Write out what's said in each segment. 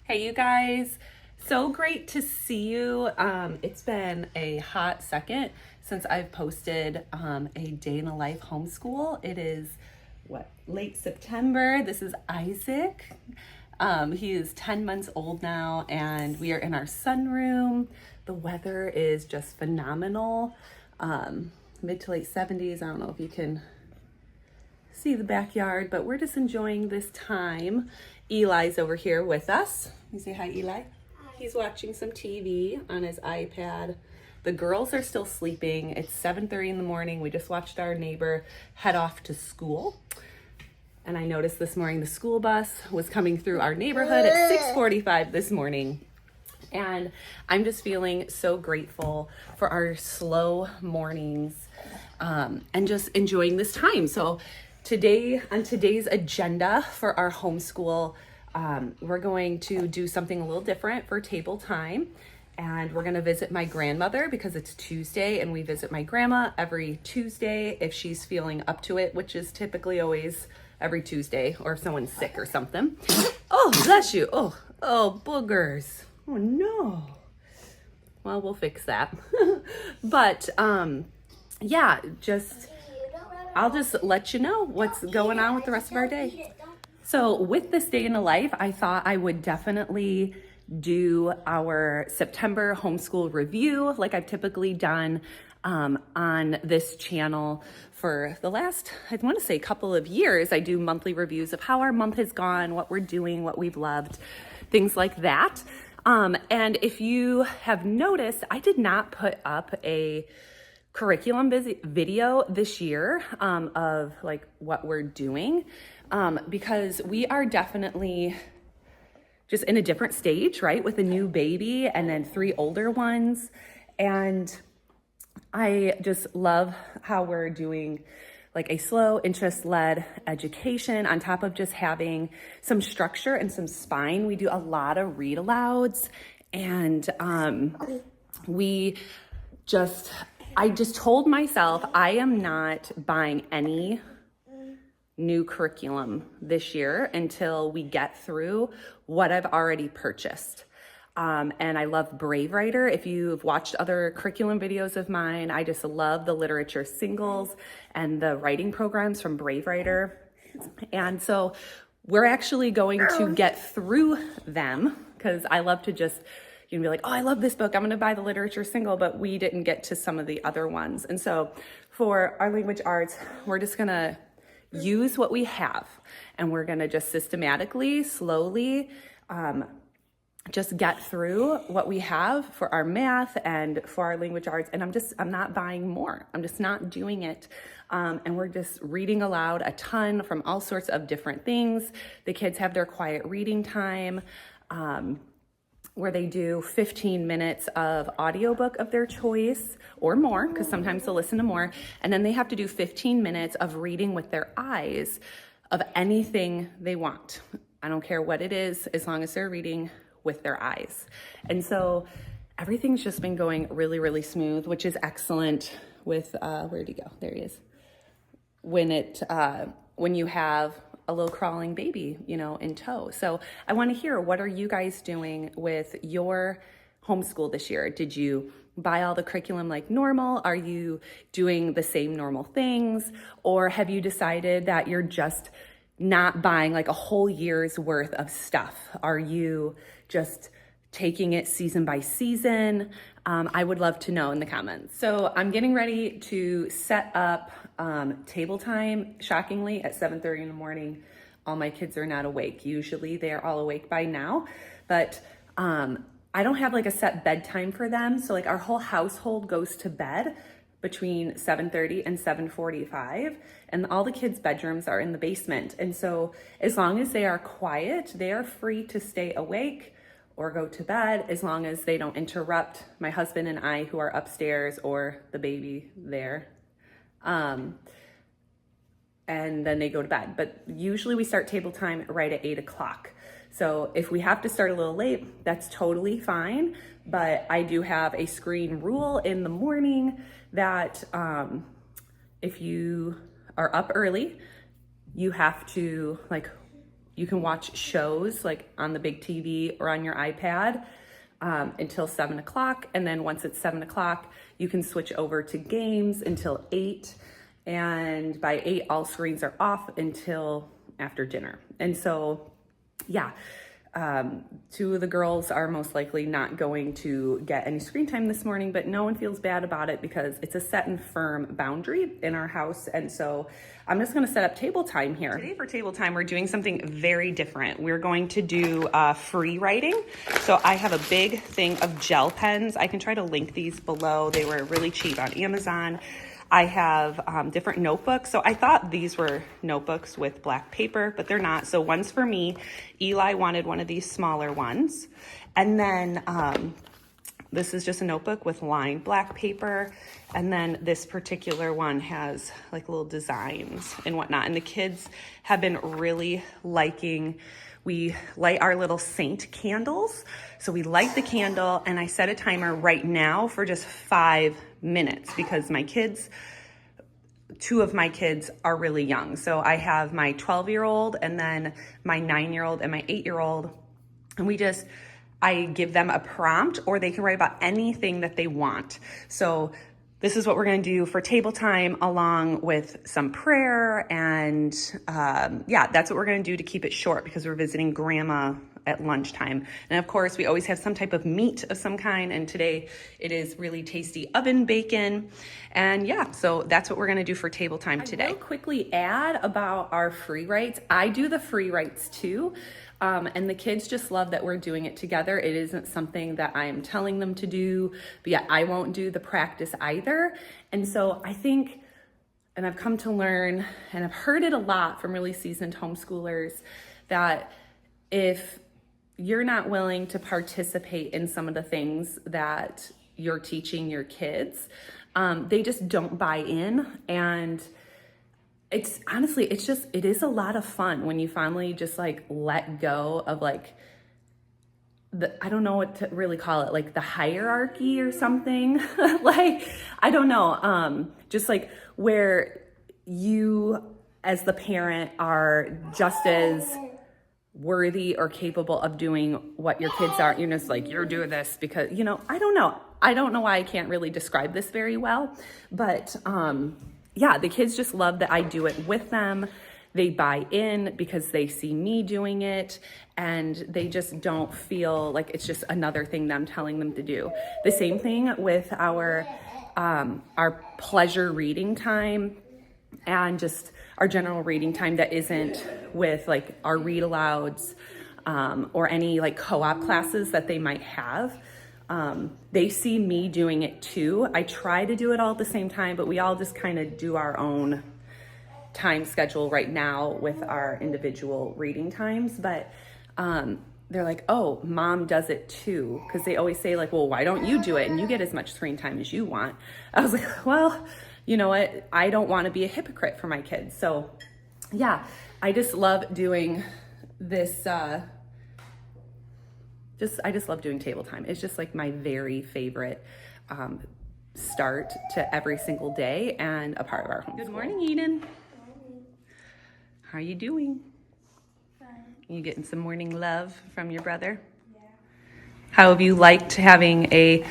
Hey, you guys. So great to see you. It's been a hot second since I've posted a day in a life homeschool. It is late September. This is Isaac. He is 10 months old now, and we are in our sunroom. The weather is just phenomenal. Mid to late 70s. I don't know if you can see the backyard, but we're just enjoying this time. Eli's over here with us. You say hi, Eli. Hi. He's watching some TV on his iPad. The girls are still sleeping. It's 7:30 in the morning. We just watched our neighbor head off to school. And I noticed this morning the school bus was coming through our neighborhood at 6:45 this morning. And I'm just feeling so grateful for our slow mornings and just enjoying this time. So today, on today's agenda for our homeschool, we're going to do something a little different for table time. And we're going to visit my grandmother because it's Tuesday, and we visit my grandma every Tuesday if she's feeling up to it, which is typically always every Tuesday, or if someone's sick or something. Oh, bless you. Oh, boogers. Oh no. Well, we'll fix that. But yeah, I'll just let you know what's going on with the rest of our day. So with this day in the life, I thought I would definitely do our September homeschool review like I've typically done on this channel for the last, I want to say, couple of years. I do monthly reviews of how our month has gone, what we're doing, what we've loved, things like that. And if you have noticed, I did not put up a curriculum video this year of like what we're doing because we are definitely just in a different stage, right? With a new baby and then 3 older ones. And I just love how we're doing like a slow interest-led education on top of just having some structure and some spine. We do a lot of read alouds, and I just told myself I am not buying any new curriculum this year until we get through what I've already purchased. And I love Brave Writer. If you've watched other curriculum videos of mine, I just love the literature singles and the writing programs from Brave Writer. And so we're actually going to get through them because I love to just, you can be like, oh, I love this book, I'm gonna buy the literature single, but we didn't get to some of the other ones. And so for our language arts, we're just gonna use what we have, and we're gonna just systematically, slowly, just get through what we have for our math and for our language arts. And I'm not buying more. I'm just not doing it. And we're just reading aloud a ton from all sorts of different things. The kids have their quiet reading time, where they do 15 minutes of audiobook of their choice or more, because sometimes they'll listen to more. And then they have to do 15 minutes of reading with their eyes of anything they want. I don't care what it is, as long as they're reading with their eyes. And so everything's just been going really, really smooth, which is excellent with, where'd he go? There he is. When you have a little crawling baby, in tow. So I want to hear, what are you guys doing with your homeschool this year? Did you buy all the curriculum like normal? Are you doing the same normal things? Or have you decided that you're just not buying like a whole year's worth of stuff? Are you just taking it season by season? I would love to know in the comments. So I'm getting ready to set up table time, shockingly, at 7:30 in the morning. All my kids are not awake. Usually they're all awake by now, but I don't have like a set bedtime for them. So like our whole household goes to bed between 7:30 and 7:45, and all the kids' bedrooms are in the basement. And so as long as they are quiet, they are free to stay awake or go to bed, as long as they don't interrupt my husband and I, who are upstairs, or the baby there. And then they go to bed. But usually we start table time right at 8 o'clock. So if we have to start a little late, that's totally fine. But I do have a screen rule in the morning that if you are up early, you have to like you can watch shows like on the big TV or on your iPad until 7 o'clock. And then once it's 7 o'clock, you can switch over to games until 8. And by 8, all screens are off until after dinner. And so, yeah, 2 of the girls are most likely not going to get any screen time this morning, but no one feels bad about it because it's a set and firm boundary in our house. And so I'm just gonna set up table time here. Today for table time, we're doing something very different. We're going to do free writing. So I have a big thing of gel pens. I can try to link these below. They were really cheap on Amazon. I have different notebooks. So I thought these were notebooks with black paper, but they're not. So one's for me. Eli wanted one of these smaller ones. And then this is just a notebook with lined black paper. And then this particular one has like little designs and whatnot. And the kids have been really liking, we light our little saint candles. So we light the candle and I set a timer right now for just 5 minutes because my kids, 2 of my kids are really young. So I have my 12-year-old and then my 9-year-old and my 8-year-old. And I give them a prompt or they can write about anything that they want. So this is what we're going to do for table time along with some prayer. And yeah, that's what we're going to do to keep it short because we're visiting grandma at lunchtime. And of course, we always have some type of meat of some kind. And today it is really tasty oven bacon. And yeah, so that's what we're going to do for table time today. I will quickly add about our free writes. I do the free writes too. And the kids just love that we're doing it together. It isn't something that I am telling them to do, but yeah, I won't do the practice either. And so I think, and I've come to learn, and I've heard it a lot from really seasoned homeschoolers, that if you're not willing to participate in some of the things that you're teaching your kids, they just don't buy in. And it's honestly, it is a lot of fun when you finally just like let go of like I don't know what to really call it, like the hierarchy or something. Like, I don't know, just like where you as the parent are just as worthy or capable of doing what your kids are. You're just like, you're doing this because, you know, I don't know why I can't really describe this very well, but yeah, the kids just love that I do it with them. They buy in because they see me doing it and they just don't feel like it's just another thing that I'm telling them to do. The same thing with our pleasure reading time and just our general reading time that isn't with like our read alouds or any like co-op classes that they might have. They see me doing it too. I try to do it all at the same time, but we all just kind of do our own time schedule right now with our individual reading times. But they're like, oh, mom does it too. Because they always say like, well, why don't you do it? And you get as much screen time as you want. I was like, well, you know what? I don't want to be a hypocrite for my kids. So yeah, I just love doing this, I just love doing table time. It's just like my very favorite start to every single day and a part of our homeschool. Good morning, Eden. How are you doing? Fine. You getting some morning love from your brother? Yeah. How have you liked having a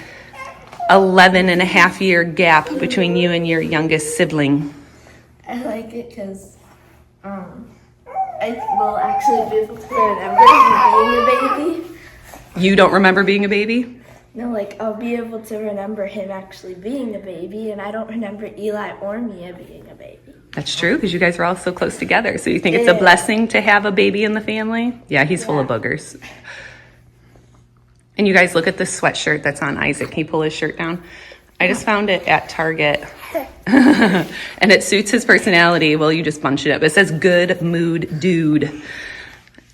11-and-a-half-year gap between you and your youngest sibling? I like it because I will actually be able to remember him being a baby. You don't remember being a baby? No, like I'll be able to remember him actually being a baby, and I don't remember Eli or Mia being a baby. That's true, because you guys were all so close together. So you think it's a blessing to have a baby in the family? Yeah, he's full of boogers. And you guys look at this sweatshirt that's on Isaac. Can you pull his shirt down? I just found it at Target. And it suits his personality. Well, you just bunch it up. It says good mood dude.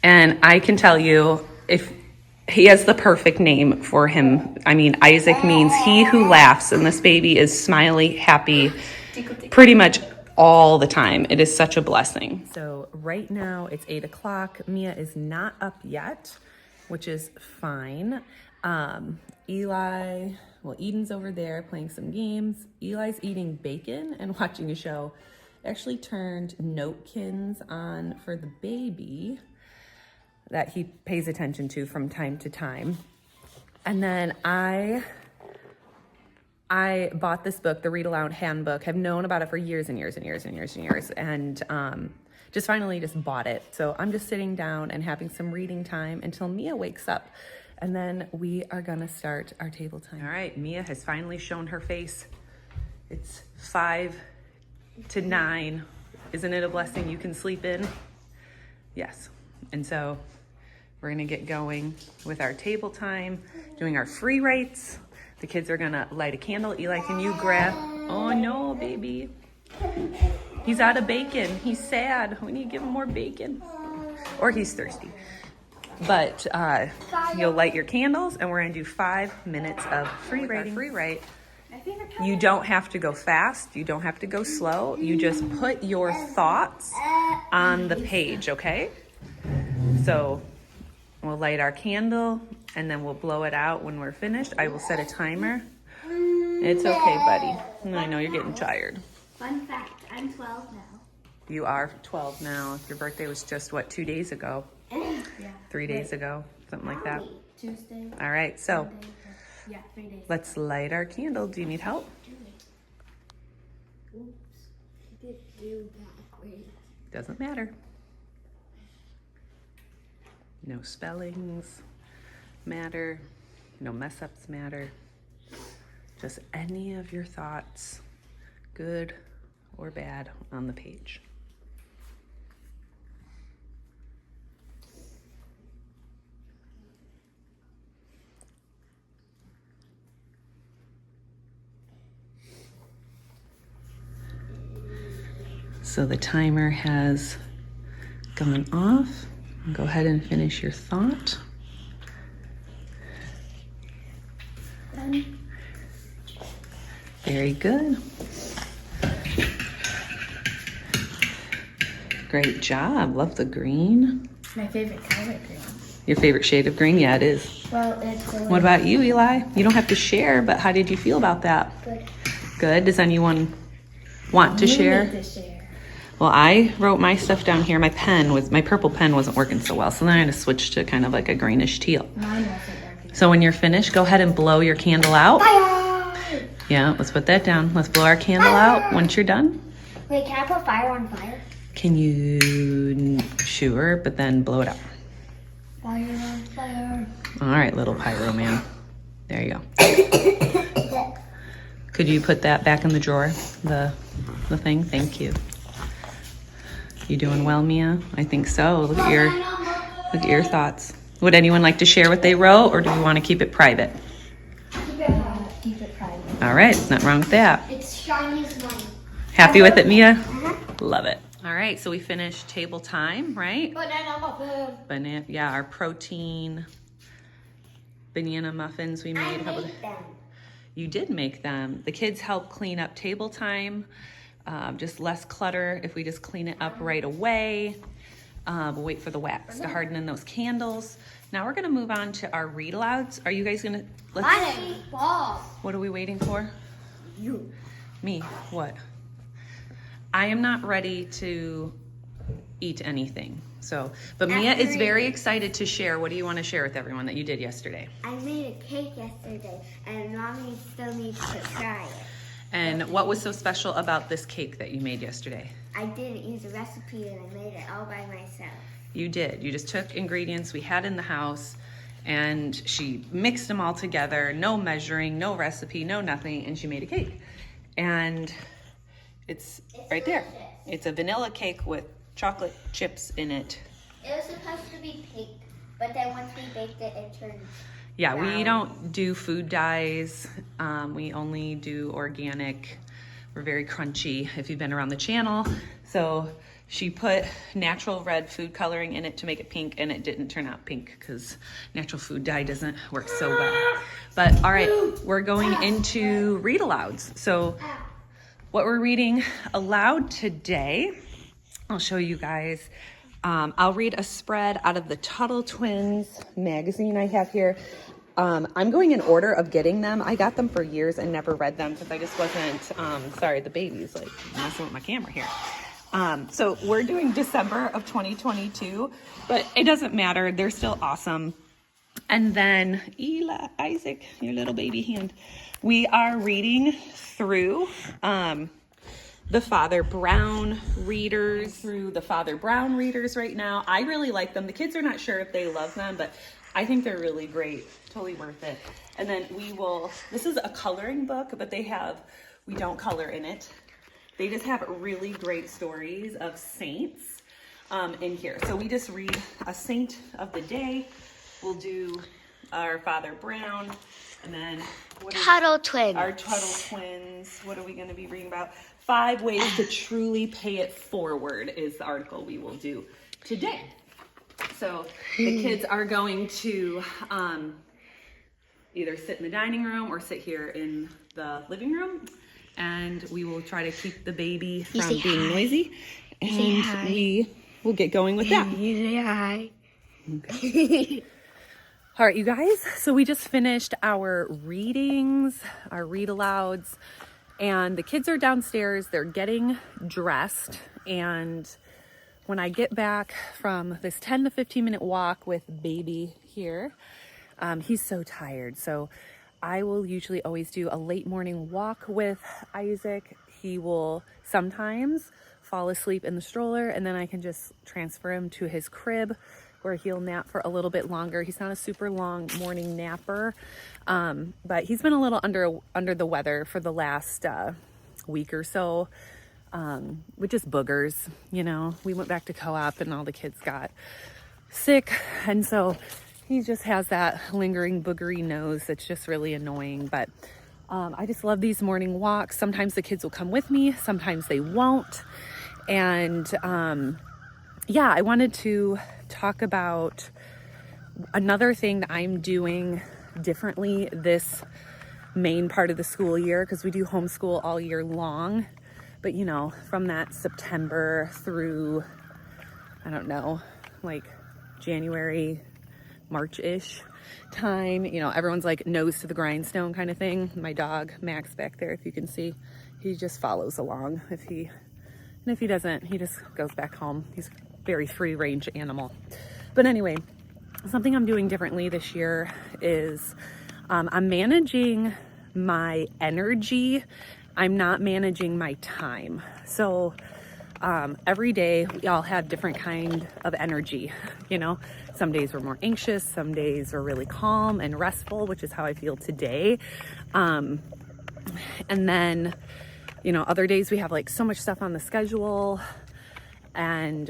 And I can tell you, if he has the perfect name for him. I mean, Isaac means he who laughs, and this baby is smiley, happy, pretty much all the time. It is such a blessing. So right now it's 8 o'clock. Mia is not up yet, which is fine. Eden's over there playing some games. Eli's eating bacon and watching a show. I actually turned Notekins on for the baby. that he pays attention to from time to time. And then I bought this book, the Read Aloud Handbook. I've known about it for years and years and years and years and years, and just finally just bought it. So I'm just sitting down and having some reading time until Mia wakes up, and then we are gonna start our table time. All right, Mia has finally shown her face. It's 5 to 9. Isn't it a blessing you can sleep in? Yes. And so we're gonna get going with our table time, doing our free writes. The kids are gonna light a candle. Eli, can you grab? Oh no, baby. He's out of bacon. He's sad. We need to give him more bacon. Or he's thirsty. But you'll light your candles, and we're gonna do 5 minutes of free writing. Free write. You don't have to go fast. You don't have to go slow. You just put your thoughts on the page, okay? So we'll light our candle, and then we'll blow it out when we're finished. I will set a timer. It's okay, buddy. I know you're getting tired. Fun fact, I'm 12 now. You are 12 now. Your birthday was just, what, 2 days ago? Yeah. 3 days ago, something like that. Tuesday. All right, so Yeah, 3 days. let's light our candle. Do you need help? Oops. I did do backwards. Doesn't matter. No spellings matter. No mess ups matter. Just any of your thoughts, good or bad, on the page. So the timer has gone off. Go ahead and finish your thought. Done. Very good. Great job. Love the green. My favorite color green. Your favorite shade of green? Yeah, it is. Well, it's a What about you, Eli? You don't have to share, but how did you feel about that? good. Good. Does anyone want to share? To share. Well, I wrote my stuff down here. My purple pen wasn't working so well, so then I had to switch to kind of like a greenish teal. Mine wasn't working. So when you're finished, go ahead and blow your candle out. Fire! Yeah, let's put that down. Let's blow our candle out once you're done. Wait, can I put fire on fire? Can you? Sure, but then blow it out. Fire on fire. All right, little pyro man. There you go. Could you put that back in the drawer, the thing? Thank you. You doing well, Mia? I think so. Look at your thoughts. Would anyone like to share what they wrote, or do you want to keep it private? Keep it private. All right, nothing wrong with that. It's shiny as money. Happy with it, Mia? Love it. All right, so we finished table time, right? Banana muffin. Banana, yeah, our protein banana muffins we made. I made them. You did make them. The kids help clean up table time. Just less clutter if we just clean it up right away. We'll wait for the wax to harden in those candles. Now we're gonna move on to our read alouds. Are you guys gonna, Balls. what are we waiting for? You. Me, what? I am not ready to eat anything. But Mia is very excited to share. What do you want to share with everyone that you did yesterday? I made a cake yesterday, and Mommy still needs to try it. And what was so special about this cake that you made yesterday? I didn't use a recipe, and I made it all by myself. You did. You just took ingredients we had in the house, and she mixed them all together. No measuring, no recipe, no nothing, and she made a cake. And it's right there. It's a vanilla cake with chocolate chips in it. It was supposed to be pink, but then once we baked it, it turned Yeah, we brown. don't do food dyes. We only do organic. We're very crunchy if you've been around the channel. So she put natural red food coloring in it to make it pink, and it didn't turn out pink because natural food dye doesn't work so well. But all right, we're going into read alouds. So what we're reading aloud today, I'll show you guys. I'll read a spread out of the Tuttle Twins magazine I have here. I'm going in order of getting them. I got them for years and never read them because I just wasn't, sorry, the baby's like messing with my camera here. So we're doing December of 2022, but it doesn't matter. They're still awesome. And then Isaac, your little baby hand, we are reading through the Father Brown readers right now. I really like them. The kids are not sure if they love them, but I think they're really great. Totally worth it. And then this is a coloring book, but we don't color in it. They just have really great stories of saints in here. So we just read a saint of the day. We'll do our Father Brown, and then Tuttle twins. Our Tuttle twins. What are we going to be reading about? 5 ways to truly pay it forward is the article we will do today. So the kids are going to either sit in the dining room or sit here in the living room, and we will try to keep the baby from being noisy, and we will get going with that. You say hi. Okay. All right, you guys, so we just finished our readings, our read-alouds, and the kids are downstairs. They're getting dressed, and when I get back from this 10 to 15 minute walk with baby here, he's so tired. So I will usually always do a late morning walk with Isaac. He will sometimes fall asleep in the stroller, and then I can just transfer him to his crib where he'll nap for a little bit longer. He's not a super long morning napper, but he's been a little under the weather for the last week or so, with just boogers. You know, we went back to co-op and all the kids got sick, and so he just has that lingering boogery nose that's just really annoying. But I just love these morning walks. Sometimes the kids will come with me, sometimes they won't. And yeah, I wanted to talk about another thing that I'm doing differently this main part of the school year, because we do homeschool all year long. But you know, from that September through, I don't know, like January, March-ish time, you know, everyone's like nose to the grindstone kind of thing. My dog, Max, back there, if you can see, he just follows along. If he doesn't, he just goes back home. He's a very free-range animal. But anyway, something I'm doing differently this year is I'm managing my energy. I'm not managing my time. So every day we all have different kind of energy. You know, some days we're more anxious, some days we're really calm and restful, which is how I feel today. And then, you know, other days we have like so much stuff on the schedule,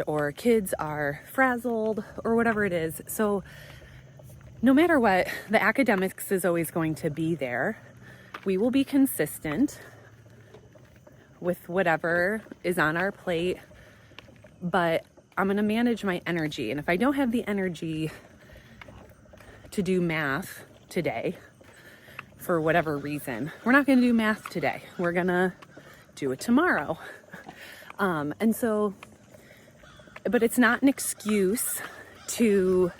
or kids are frazzled or whatever it is. So no matter what, the academics is always going to be there. We will be consistent with whatever is on our plate, but I'm going to manage my energy. And if I don't have the energy to do math today, for whatever reason, we're not going to do math today. We're going to do it tomorrow. And so, but it's not an excuse to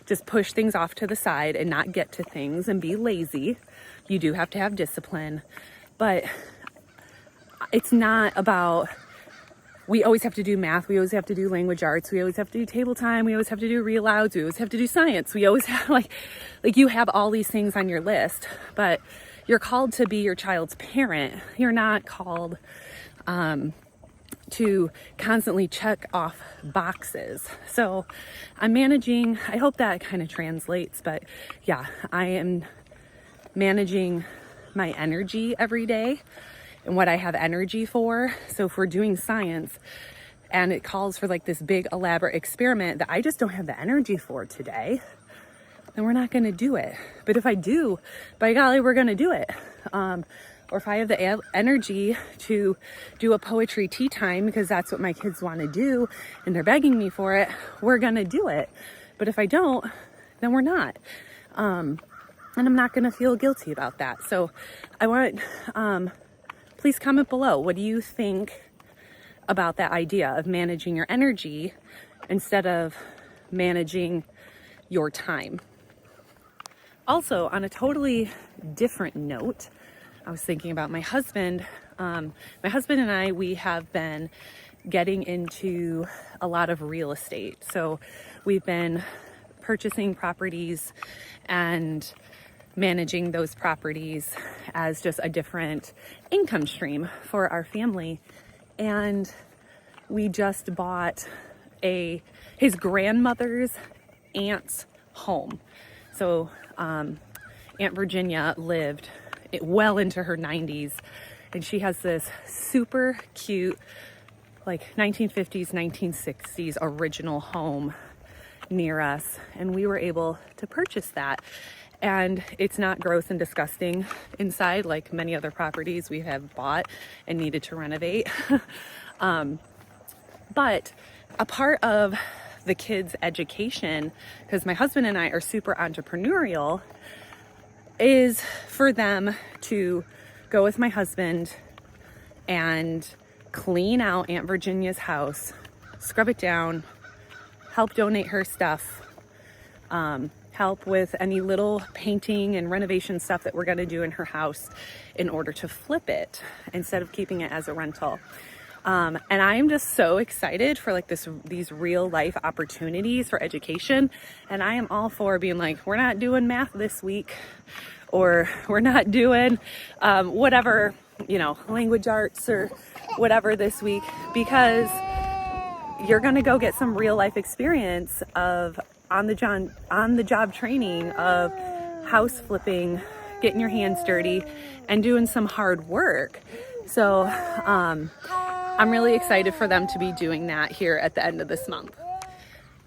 just push things off to the side and not get to things and be lazy. You do have to have discipline, but it's not about, we always have to do math, we always have to do language arts, we always have to do table time, we always have to do read-alouds, we always have to do science, we always have like you have all these things on your list, but you're called to be your child's parent. You're not called to constantly check off boxes. So I'm managing, I hope that kind of translates, but yeah, I am managing my energy every day and what I have energy for. So if we're doing science and it calls for like this big elaborate experiment that I just don't have the energy for today, then we're not going to do it. But if I do, by golly, we're going to do it. Or if I have the energy to do a poetry tea time because that's what my kids want to do and they're begging me for it, we're going to do it. But if I don't, then we're not. And I'm not going to feel guilty about that. So I want, please comment below. What do you think about that idea of managing your energy instead of managing your time? Also, on a totally different note, I was thinking about my husband. My husband and I, we have been getting into a lot of real estate. So we've been purchasing properties and managing those properties as just a different income stream for our family. And we just bought his grandmother's aunt's home. So Aunt Virginia lived well into her 90s, and she has this super cute, like 1950s, 1960s original home near us, and we were able to purchase that. And it's not gross and disgusting inside like many other properties we have bought and needed to renovate. But a part of the kids' education, because my husband and I are super entrepreneurial, is for them to go with my husband and clean out Aunt Virginia's house, scrub it down, help donate her stuff, help with any little painting and renovation stuff that we're going to do in her house in order to flip it instead of keeping it as a rental. And I am just so excited for like these real life opportunities for education. And I am all for being like, we're not doing math this week, or we're not doing whatever, language arts or whatever this week, because you're going to go get some real life experience of on the job training of house flipping, getting your hands dirty and doing some hard work. So I'm really excited for them to be doing that here at the end of this month.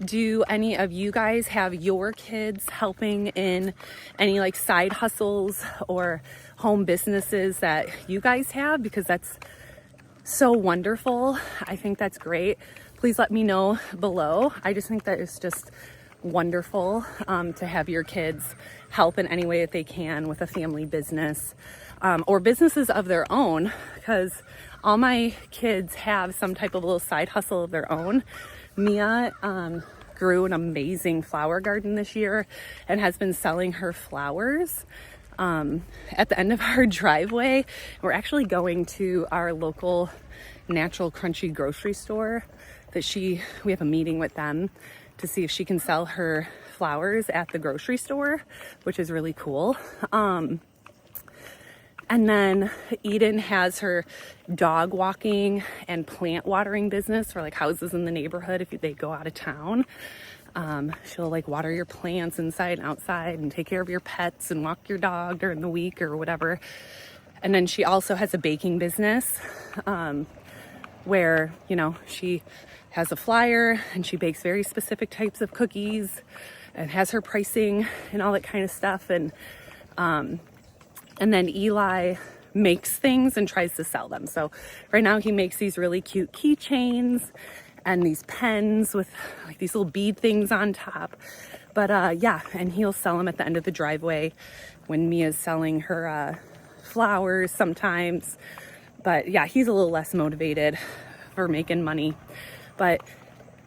Do any of you guys have your kids helping in any like side hustles or home businesses that you guys have? Because that's so wonderful. I think that's great. Please let me know below. I just think that it's just wonderful to have your kids help in any way that they can with a family business or businesses of their own, because all my kids have some type of little side hustle of their own. Mia grew an amazing flower garden this year and has been selling her flowers at the end of our driveway. We're actually going to our local natural crunchy grocery store that we have a meeting with them to see if she can sell her flowers at the grocery store, which is really cool. And then Eden has her dog walking and plant watering business for like houses in the neighborhood if they go out of town. She'll like water your plants inside and outside and take care of your pets and walk your dog during the week or whatever. And then she also has a baking business where, she has a flyer and she bakes very specific types of cookies and has her pricing and all that kind of stuff. And then Eli makes things and tries to sell them. So right now he makes these really cute keychains and these pens with like these little bead things on top. But and he'll sell them at the end of the driveway when Mia's selling her flowers sometimes. But yeah, he's a little less motivated for making money. But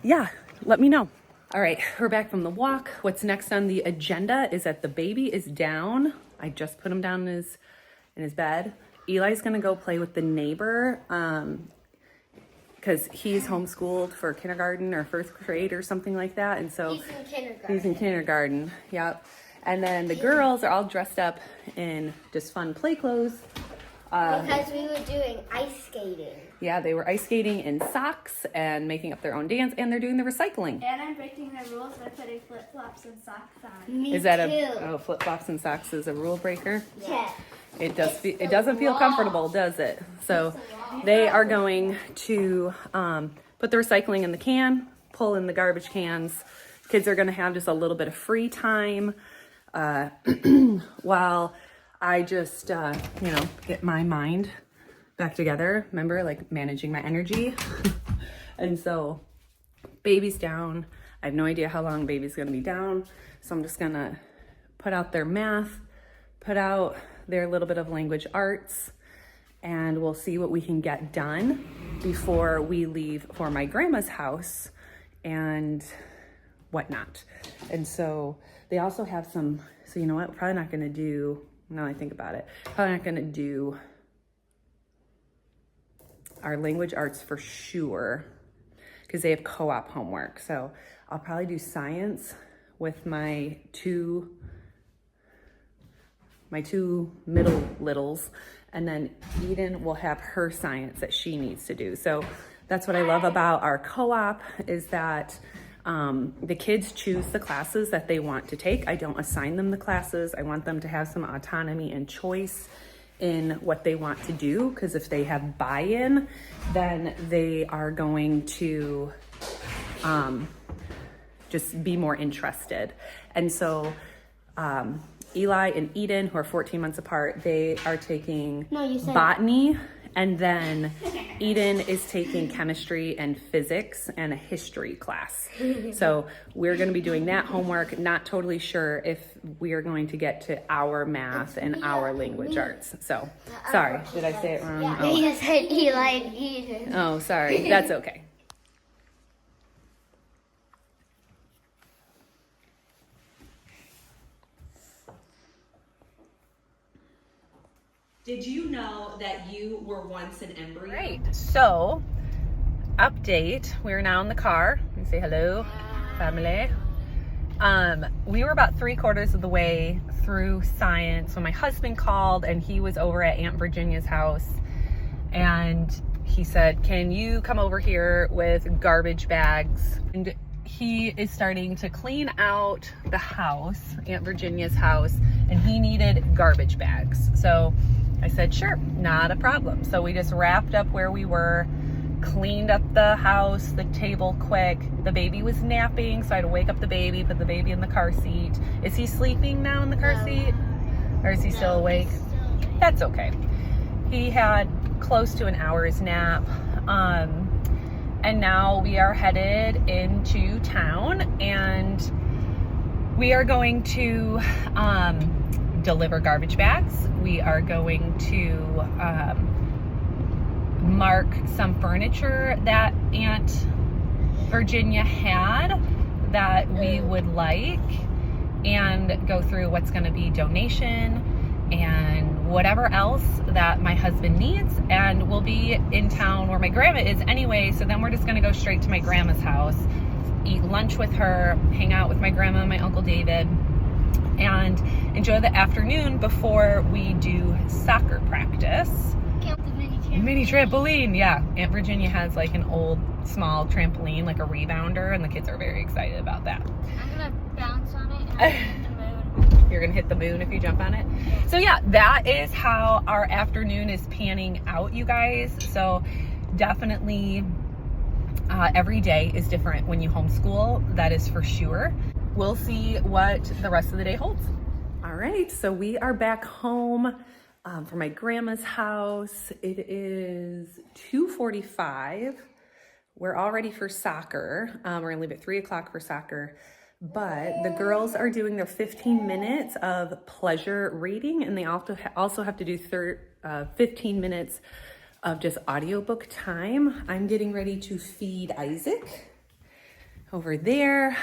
yeah, let me know. All right, we're back from the walk. What's next on the agenda is that the baby is down. I just put him down in his bed. Eli's gonna go play with the neighbor because he's homeschooled for kindergarten or first grade or something like that. And so he's in kindergarten, yep. And then the girls are all dressed up in just fun play clothes. Because we were doing ice skating. Yeah, they were ice skating in socks and making up their own dance, and they're doing the recycling. And I'm breaking the rules by putting flip-flops and socks on. Me Is that too. flip-flops and socks is a rule breaker? Yeah. It doesn't feel comfortable, does it? So they are going to put the recycling in the can, pull in the garbage cans. Kids are going to have just a little bit of free time while I just, get my mind back together. Remember, like managing my energy. And so baby's down. I have no idea how long baby's going to be down. So I'm just going to put out their math, put out their little bit of language arts, and we'll see what we can get done before we leave for my grandma's house and whatnot. And so they also have some, so you know what, probably not going to do, now I think about it, probably not going to do our language arts for sure, because they have co-op homework. So I'll probably do science with my two middle littles, and then Eden will have her science that she needs to do. So that's what I love about our co-op, is that the kids choose the classes that they want to take. I don't assign them the classes. I want them to have some autonomy and choice in what they want to do, because if they have buy-in, then they are going to just be more interested. And so Eli and Eden, who are 14 months apart, they are taking botany, and then Eden is taking chemistry and physics and a history class. So we're going to be doing that homework. Not totally sure if we are going to get to our math and our language arts. So sorry, did I say it wrong? Yeah, Oh. you said Eli and Eden. Oh, sorry. That's okay. Did you know that you were once an embryo? Right. So, update. We're now in the car. Let me say hello, family. We were about 3/4 of the way through science when my husband called, and he was over at Aunt Virginia's house, and he said, "Can you come over here with garbage bags?" And he is starting to clean out the house, Aunt Virginia's house, and he needed garbage bags. So I said, sure, not a problem. So we just wrapped up where we were, cleaned up the house, the table quick. The baby was napping, so I had to wake up the baby, put the baby in the car seat. Is he sleeping now in the car seat? Or is he still awake? That's okay. He had close to an hour's nap. And now we are headed into town, and we are going to deliver garbage bags. We are going to mark some furniture that Aunt Virginia had that we would like, and go through what's going to be donation and whatever else that my husband needs. And we'll be in town where my grandma is anyway, so then we're just going to go straight to my grandma's house, eat lunch with her, hang out with my grandma and my Uncle David, and enjoy the afternoon before we do soccer practice. Mini trampoline, yeah. Aunt Virginia has like an old small trampoline, like a rebounder, and the kids are very excited about that. I'm gonna bounce on it and I'm gonna hit the moon. You're gonna hit the moon if you jump on it? So yeah, that is how our afternoon is panning out, you guys. So definitely every day is different when you homeschool, that is for sure. We'll see what the rest of the day holds. All right, so we are back home from my grandma's house. It is 2:45. We're all ready for soccer. We're gonna leave at 3 o'clock for soccer, but the girls are doing their 15 minutes of pleasure reading, and they also have to do 15 minutes of just audiobook time. I'm getting ready to feed Isaac over there.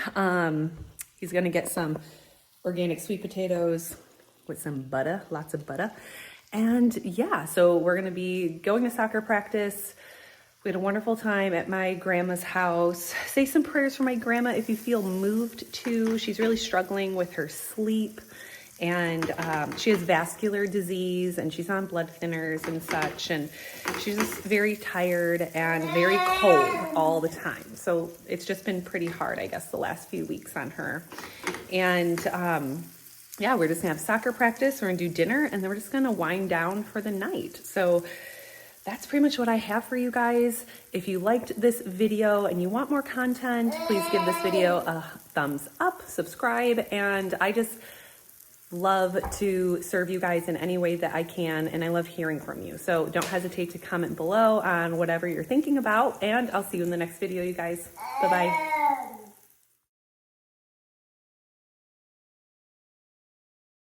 He's gonna get some organic sweet potatoes with some butter, lots of butter. And yeah, so we're gonna be going to soccer practice. We had a wonderful time at my grandma's house. Say some prayers for my grandma if you feel moved to. She's really struggling with her sleep, and she has vascular disease, and she's on blood thinners and such, and she's just very tired and very cold all the time. So it's just been pretty hard, I guess, the last few weeks on her. And yeah, we're just gonna have soccer practice, we're gonna do dinner, and then we're just gonna wind down for the night. So that's pretty much what I have for you guys. If you liked this video and you want more content, please give this video a thumbs up, subscribe, and I just love to serve you guys in any way that I can, and I love hearing from you. So don't hesitate to comment below on whatever you're thinking about, and I'll see you in the next video, you guys. Bye-bye.